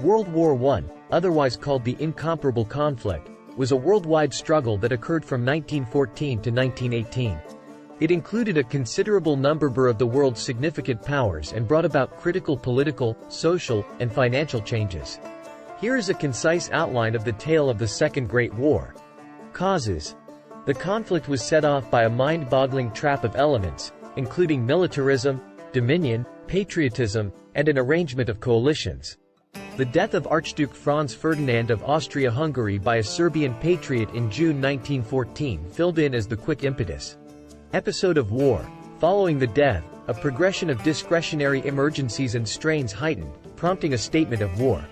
World War I, otherwise called the Incomparable Conflict, was a worldwide struggle that occurred from 1914 to 1918. It included a considerable number of the world's significant powers and brought about critical political, social, and financial changes. Here is a concise outline of the tale of the Second Great War. Causes. The conflict was set off by a mind-boggling trap of elements, including militarism, dominion, patriotism, and an arrangement of coalitions. The death of Archduke Franz Ferdinand of Austria-Hungary by a Serbian patriot in June 1914 filled in as the quick impetus. Episode of war. Following the death, a progression of discretionary emergencies and strains heightened, prompting a statement of war.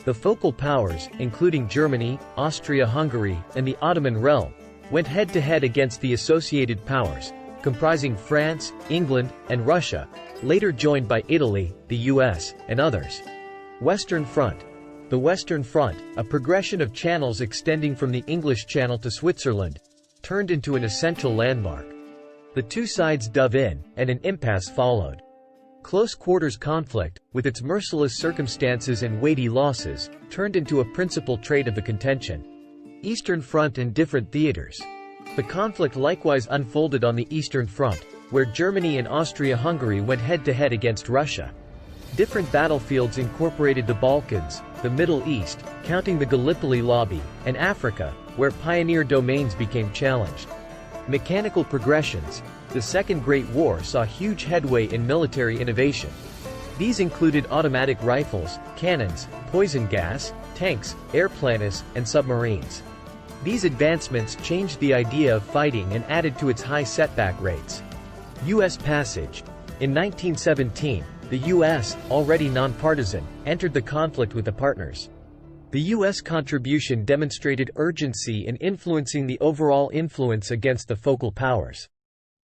The focal powers, including Germany, Austria-Hungary, and the Ottoman realm, went head-to-head against the associated powers, comprising France, England, and Russia, later joined by Italy, the US, and others. Western Front. The Western Front, a progression of channels extending from the English Channel to Switzerland, turned into an essential landmark. The two sides dove in, and an impasse followed. Close quarters conflict, with its merciless circumstances and weighty losses, turned into a principal trait of the contention. Eastern Front and different theaters. The conflict likewise unfolded on the Eastern Front, where Germany and Austria-Hungary went head-to-head against Russia. Different battlefields incorporated the Balkans, the Middle East, counting the Gallipoli Lobby, and Africa, where pioneer domains became challenged. Mechanical progressions. The Second Great War saw huge headway in military innovation. These included automatic rifles, cannons, poison gas, tanks, airplanes, and submarines. These advancements changed the idea of fighting and added to its high setback rates. U.S. passage. In 1917, the U.S., already nonpartisan, entered the conflict with the partners. The U.S. contribution demonstrated urgency in influencing the overall influence against the focal powers.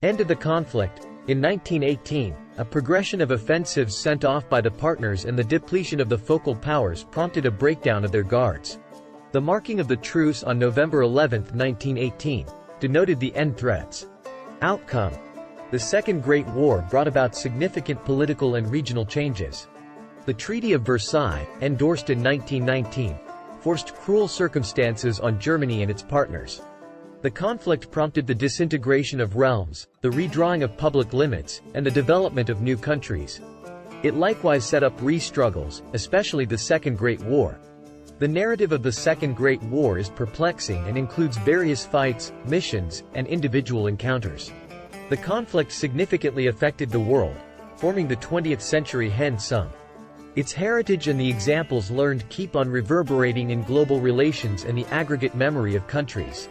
End of the conflict. In 1918, a progression of offensives sent off by the partners and the depletion of the focal powers prompted a breakdown of their guards. The marking of the truce on November 11, 1918, denoted the end threats. Outcome. The Second Great War brought about significant political and regional changes. The Treaty of Versailles, endorsed in 1919, forced cruel circumstances on Germany and its partners. The conflict prompted the disintegration of realms, the redrawing of public limits, and the development of new countries. It likewise set up re-struggles, especially the Second Great War. The narrative of the Second Great War is perplexing and includes various fights, missions, and individual encounters. The conflict significantly affected the world, forming the 20th century Hen Sung. Its heritage and the examples learned keep on reverberating in global relations and the aggregate memory of countries.